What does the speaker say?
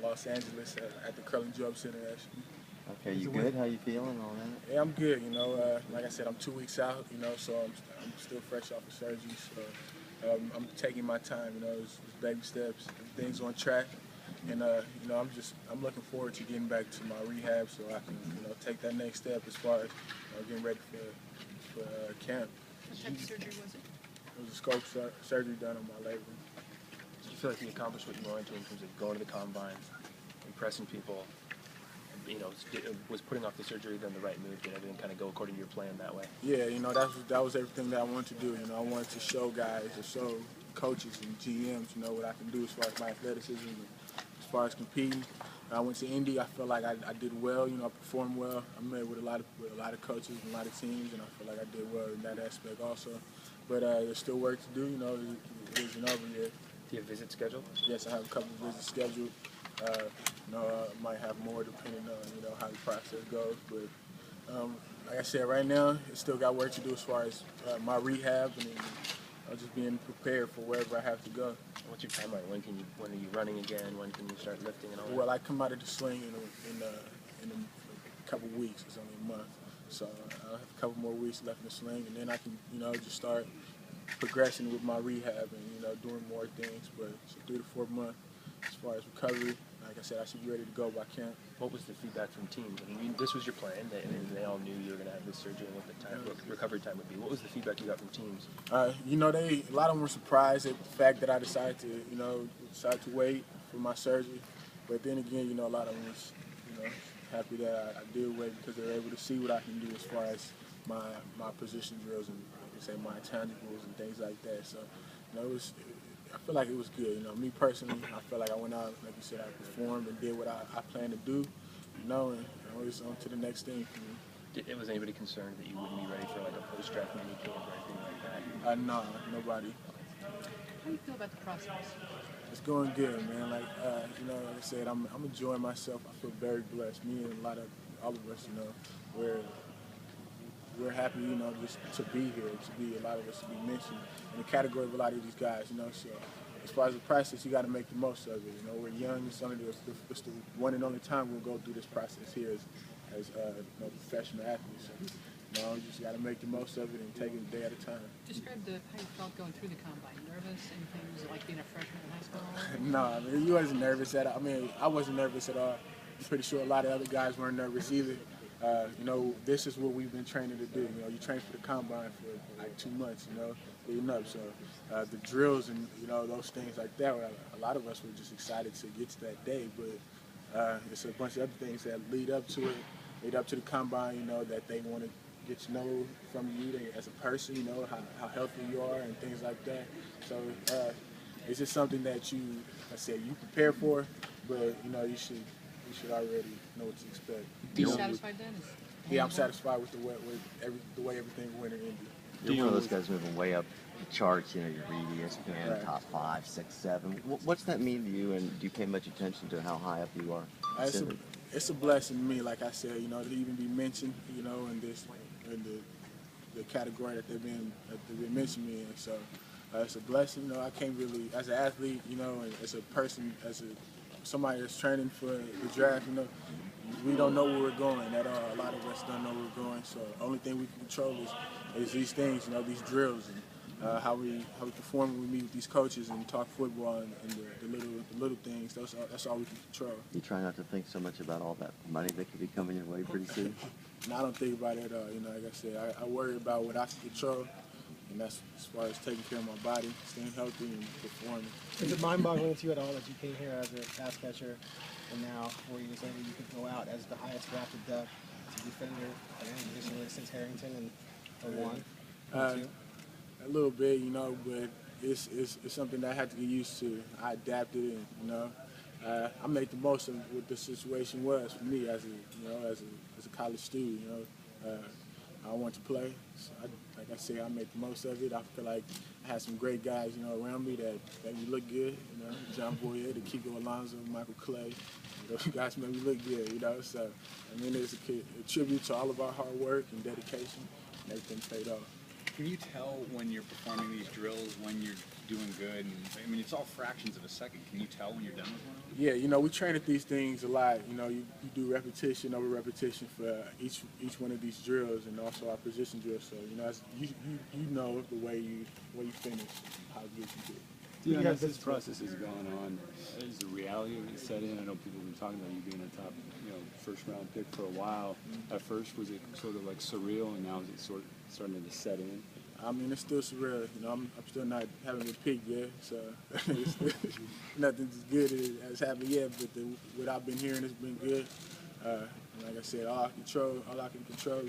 Los Angeles at the Curling Jump Center, actually. Okay, you good? How you feeling? All that? Yeah, I'm good. Like I said, I'm 2 weeks out. So I'm still fresh off of surgery. So I'm taking my time. It's baby steps. Everything's on track, and I'm looking forward to getting back to my rehab so I can take that next step as far as getting ready for camp. What type of surgery was it? It was a scope surgery done on my labrum. Did you feel like you accomplished what you wanted to in terms of going to the combine, impressing people? Was putting off the surgery then the right move? Did everything kind of go according to your plan that way? Yeah, that was everything that I wanted to do. I wanted to show guys, to show coaches and GMs, what I can do as far as my athleticism, and as far as competing. I went to Indy. I feel like I did well. I performed well. I met with a lot of coaches and a lot of teams, and I feel like I did well in that aspect also. But there's still work to do. It isn't over yet. Do you have visits scheduled? Yes, I have a couple of visits scheduled. I might have more depending on how the process goes. But like I said, right now, it's still got work to do as far as my rehab and just being prepared for wherever I have to go. What's your timeline? When are you running again? When can you start lifting and all that? Well, I come out of the sling in a couple of weeks. It's only a month, so I have a couple more weeks left in the sling, and then I can just start progressing with my rehab and doing more things. But it's a 3 to 4 month as far as recovery. Like I said, I should be ready to go by camp. What was the feedback from teams? I mean, this was your plan, and they all knew you were going to have this surgery and what the recovery time would be. What was the feedback you got from teams? A lot of them were surprised at the fact that I decided to wait for my surgery. But then again, a lot of them was, happy that I did wait because they were able to see what I can do as far as my position drills and my intangibles and things like that. So, I feel like it was good. Me personally, I feel like I went out, like you said, I performed and did what I planned to do, and it's on to the next thing for me. Was anybody concerned that you wouldn't be ready for like a post-draft mini camp or anything like that? No, nobody. How do you feel about the process? It's going good, man. Like I said, I'm enjoying myself. I feel very blessed. Me and all of us, we're happy, just to be here, a lot of us to be mentioned in the category of a lot of these guys, So as far as the process, you got to make the most of it. We're young. It's the one and only time we'll go through this process here as professional athletes. So, you just got to make the most of it and take it a day at a time. Describe how you felt going through the combine. Nervous? Anything? Was it like being a freshman in high school? No, you wasn't nervous at all. I wasn't nervous at all. I'm pretty sure a lot of other guys weren't nervous either. This is what we've been training to do. You train for the combine for like 2 months, leading up. So the drills and, those things like that, a lot of us were just excited to get to that day. But it's a bunch of other things that lead up to it, lead up to the combine, that they want to get to know from you as a person, how healthy you are and things like that. So it's just something that you prepare for, but, you should already know what to expect. Are you satisfied then? Yeah, I'm satisfied with the way everything went in Indy. You're one of those guys moving way up the charts. You read ESPN, right. top 5, 6, 7. What's that mean to you, and do you pay much attention to how high up you are? It's a blessing to me, like I said, to even be mentioned, in the category that they've been mentioning me in. So it's a blessing. I can't really, as an athlete, and as a person, somebody that's training for the draft, we don't know where we're going at all. A lot of us don't know where we're going. So the only thing we can control is these things, these drills, and how we perform when we meet with these coaches and talk football and the little things. That's all we can control. You try not to think so much about all that money that could be coming your way pretty soon? No, I don't think about it at all. Like I said, I worry about what I can control. And that's as far as taking care of my body, staying healthy, and performing. Is it mind-boggling to you at all that you came here as a pass catcher, and now 4 years later you could go out as the highest drafted as a defender, additionally since Harrington and 01? A little bit, but it's something that I had to get used to. I adapted, and I made the most of what the situation was for me as a college student. I want to play. So like I said, I made the most of it. I feel like I had some great guys, around me that made me look good. John Boyer, the Kiko Alonso, Michael Clay. Those guys made me look good. So it's a tribute to all of our hard work and dedication, and everything paid off. can you tell when you're performing these drills when you're doing good? And I mean, it's all fractions of a second. Can you tell when you're done with one of them? Yeah, you know, we train at these things a lot. You know, you do repetition over repetition for each one of these drills, and also our position drills. So you know, you know the way you finish, how good you do. Dion, as this process has gone on, is the reality of it set in? I know people have been talking about you being a top, first round pick for a while. At first, was it sort of like surreal, and now is it sort of starting to set in? I mean, it's still surreal. You know, I'm still not having been picked yet, so nothing as good as happened yet. But what I've been hearing has been good. Like I said, all I can control